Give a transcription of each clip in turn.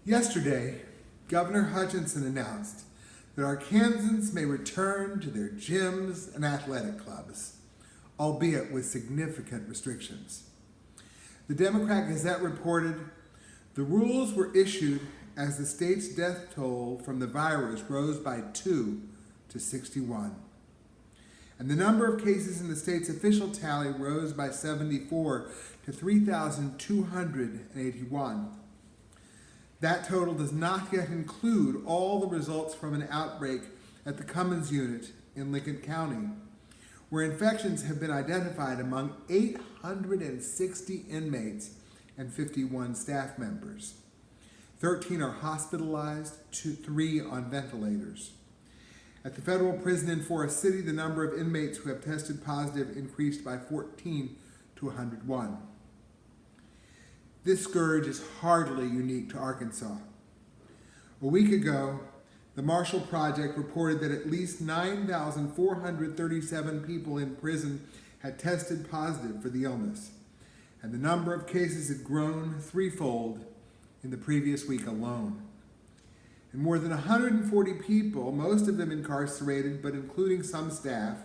Yesterday, Governor Hutchinson announced that Arkansans may return to their gyms and athletic clubs, albeit with significant restrictions. The Democrat Gazette reported the rules were issued as the state's death toll from the virus rose by 2 to 61. And the number of cases in the state's official tally rose by 74 to 3,281. That total does not yet include all the results from an outbreak at the Cummins unit in Lincoln County, where infections have been identified among 860 inmates and 51 staff members. 13 are hospitalized, 3 on ventilators. At the federal prison in Forest City, the number of inmates who have tested positive increased by 14 to 101. This scourge is hardly unique to Arkansas. A week ago, the Marshall Project reported that at least 9,437 people in prison had tested positive for the illness, and the number of cases had grown threefold in the previous week alone. And more than 140 people, most of them incarcerated, but including some staff,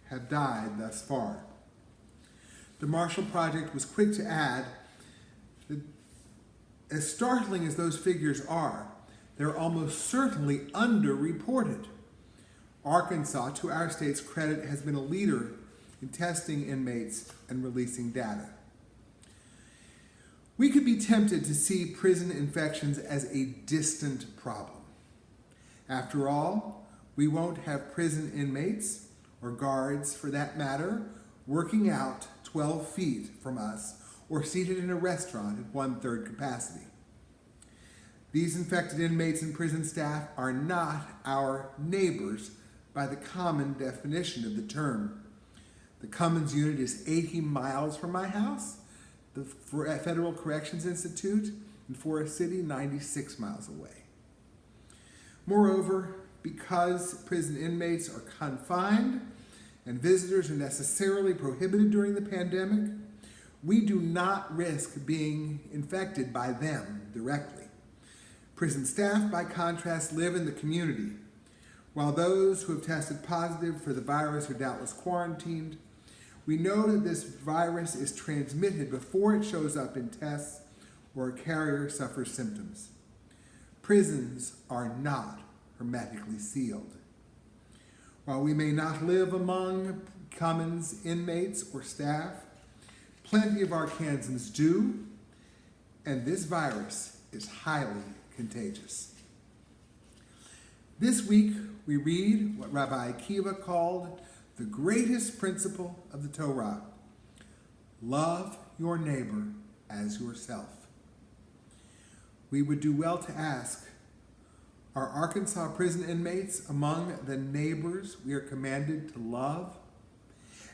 have died thus far. The Marshall Project was quick to add that, as startling as those figures are, they're almost certainly underreported. Arkansas, to our state's credit, has been a leader in testing inmates and releasing data. We could be tempted to see prison infections as a distant problem. After all, we won't have prison inmates, or guards for that matter, working out 12 feet from us or seated in a restaurant at 1/3 capacity. These infected inmates and prison staff are not our neighbors by the common definition of the term. The Cummins unit is 80 miles from my house, the Federal Corrections Institute in Forest City, 96 miles away. Moreover, because prison inmates are confined and visitors are necessarily prohibited during the pandemic, we do not risk being infected by them directly. Prison staff, by contrast, live in the community. While those who have tested positive for the virus are doubtless quarantined, we know that this virus is transmitted before it shows up in tests or a carrier suffers symptoms. Prisons are not hermetically sealed. While we may not live among Cummins inmates or staff, plenty of Arkansans do, and this virus is highly contagious. This week, we read what Rabbi Akiva called the greatest principle of the Torah: love your neighbor as yourself. We would do well to ask, are Arkansas prison inmates among the neighbors we are commanded to love?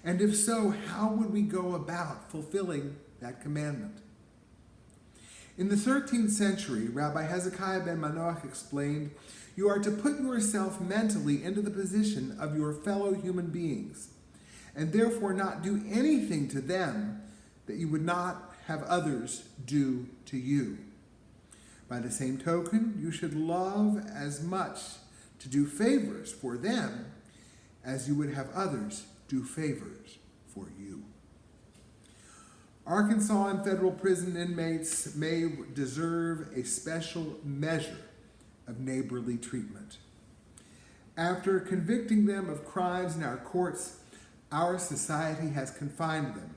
And if so, how would we go about fulfilling that commandment? In the 13th century, Rabbi Hezekiah ben Manoach explained, you are to put yourself mentally into the position of your fellow human beings, and therefore not do anything to them that you would not have others do to you. By the same token, you should love as much to do favors for them as you would have others do favors for you. Arkansas and federal prison inmates may deserve a special measure of neighborly treatment. After convicting them of crimes in our courts, our society has confined them.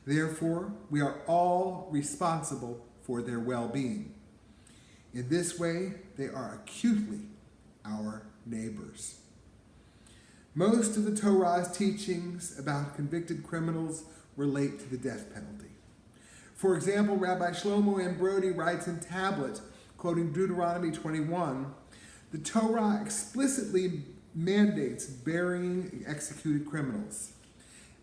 Therefore, we are all responsible for their well-being. In this way, they are acutely our neighbors. Most of the Torah's teachings about convicted criminals relate to the death penalty. For example, Rabbi Shlomo M. Brody writes in Tablet, quoting Deuteronomy 21, the Torah explicitly mandates burying executed criminals.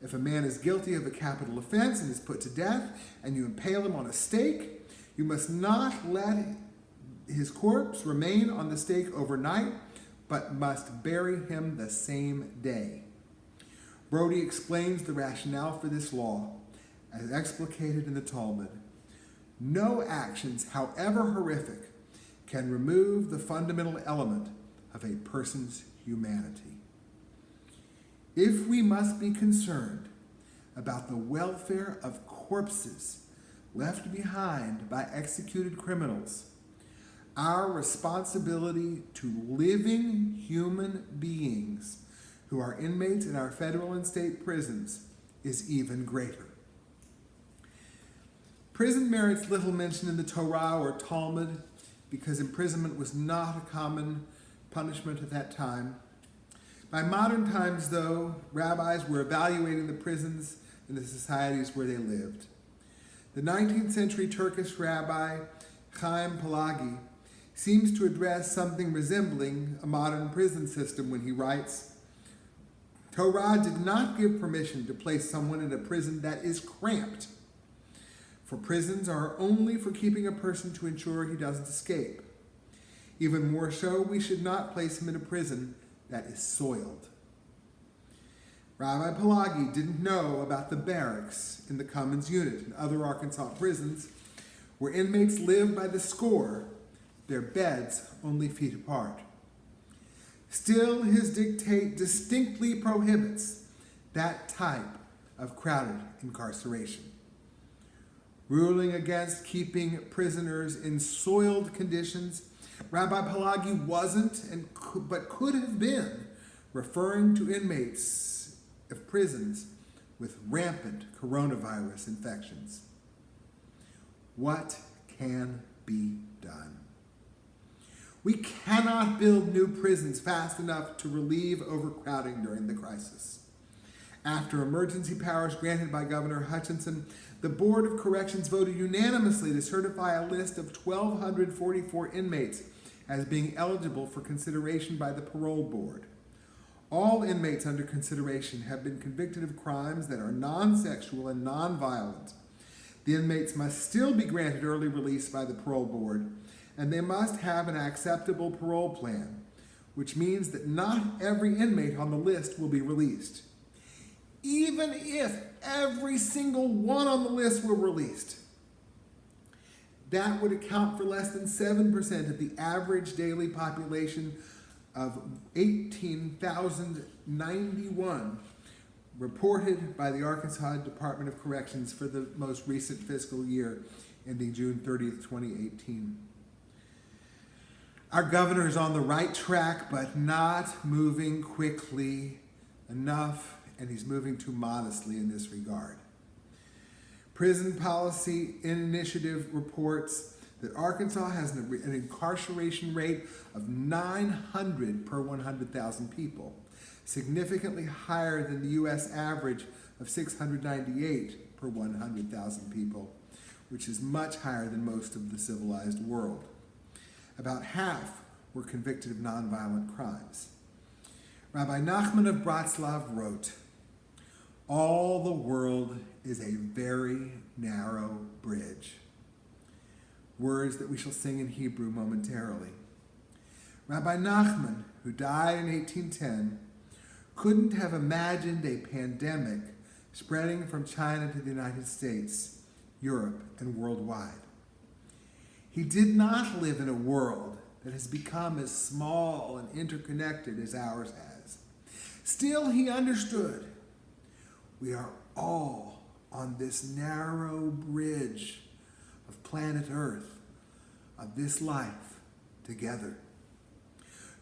If a man is guilty of a capital offense and is put to death, and you impale him on a stake, you must not let his corpse remain on the stake overnight, but must bury him the same day. Brody explains the rationale for this law as explicated in the Talmud. No actions, however horrific, can remove the fundamental element of a person's humanity. If we must be concerned about the welfare of corpses left behind by executed criminals, our responsibility to living human beings who are inmates in our federal and state prisons is even greater. Prison merits little mention in the Torah or Talmud because imprisonment was not a common punishment at that time. By modern times, though, rabbis were evaluating the prisons in the societies where they lived. The 19th century Turkish rabbi Chaim Pelagi seems to address something resembling a modern prison system when he writes, Torah did not give permission to place someone in a prison that is cramped, for prisons are only for keeping a person to ensure he doesn't escape. Even more so, we should not place him in a prison that is soiled. Rabbi Pelagi didn't know about the barracks in the Commons Unit and other Arkansas prisons where inmates live by the score, their beds only feet apart. Still, his dictate distinctly prohibits that type of crowded incarceration. Ruling against keeping prisoners in soiled conditions, Rabbi Pelagi wasn't but could have been referring to inmates of prisons with rampant coronavirus infections. What can be done? We cannot build new prisons fast enough to relieve overcrowding during the crisis. After emergency powers granted by Governor Hutchinson, the Board of Corrections voted unanimously to certify a list of 1,244 inmates as being eligible for consideration by the parole board. All inmates under consideration have been convicted of crimes that are non-sexual and non-violent. The inmates must still be granted early release by the parole board, and they must have an acceptable parole plan, which means that not every inmate on the list will be released. Even if every single one on the list were released, that would account for less than 7% of the average daily population of 18,091 reported by the Arkansas Department of Corrections for the most recent fiscal year ending June 30th, 2018. Our governor is on the right track, but not moving quickly enough, and he's moving too modestly in this regard. Prison Policy Initiative reports that Arkansas has an incarceration rate of 900 per 100,000 people, significantly higher than the U.S. average of 698 per 100,000 people, which is much higher than most of the civilized world. About half were convicted of nonviolent crimes. Rabbi Nachman of Bratslav wrote, "All the world is a very narrow bridge." Words that we shall sing in Hebrew momentarily. Rabbi Nachman, who died in 1810, couldn't have imagined a pandemic spreading from China to the United States, Europe, and worldwide. He did not live in a world that has become as small and interconnected as ours has. Still, he understood we are all on this narrow bridge of planet Earth, of this life, together.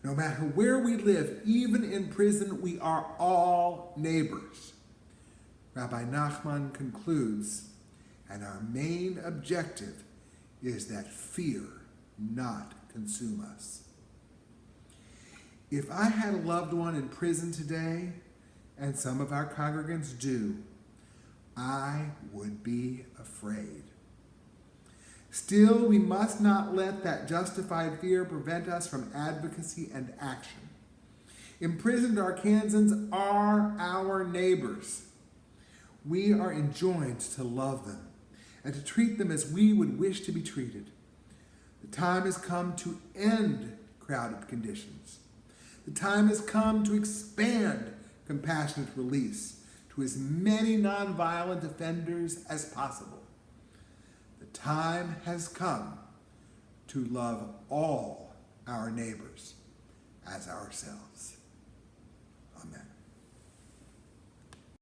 No matter where we live, even in prison, we are all neighbors. Rabbi Nachman concludes, and our main objective is that fear not consume us. If I had a loved one in prison today, and some of our congregants do, I would be afraid. Still, we must not let that justified fear prevent us from advocacy and action. Imprisoned Arkansans are our neighbors. We are enjoined to love them and to treat them as we would wish to be treated. The time has come to end crowded conditions. The time has come to expand compassionate release to as many nonviolent offenders as possible. The time has come to love all our neighbors as ourselves.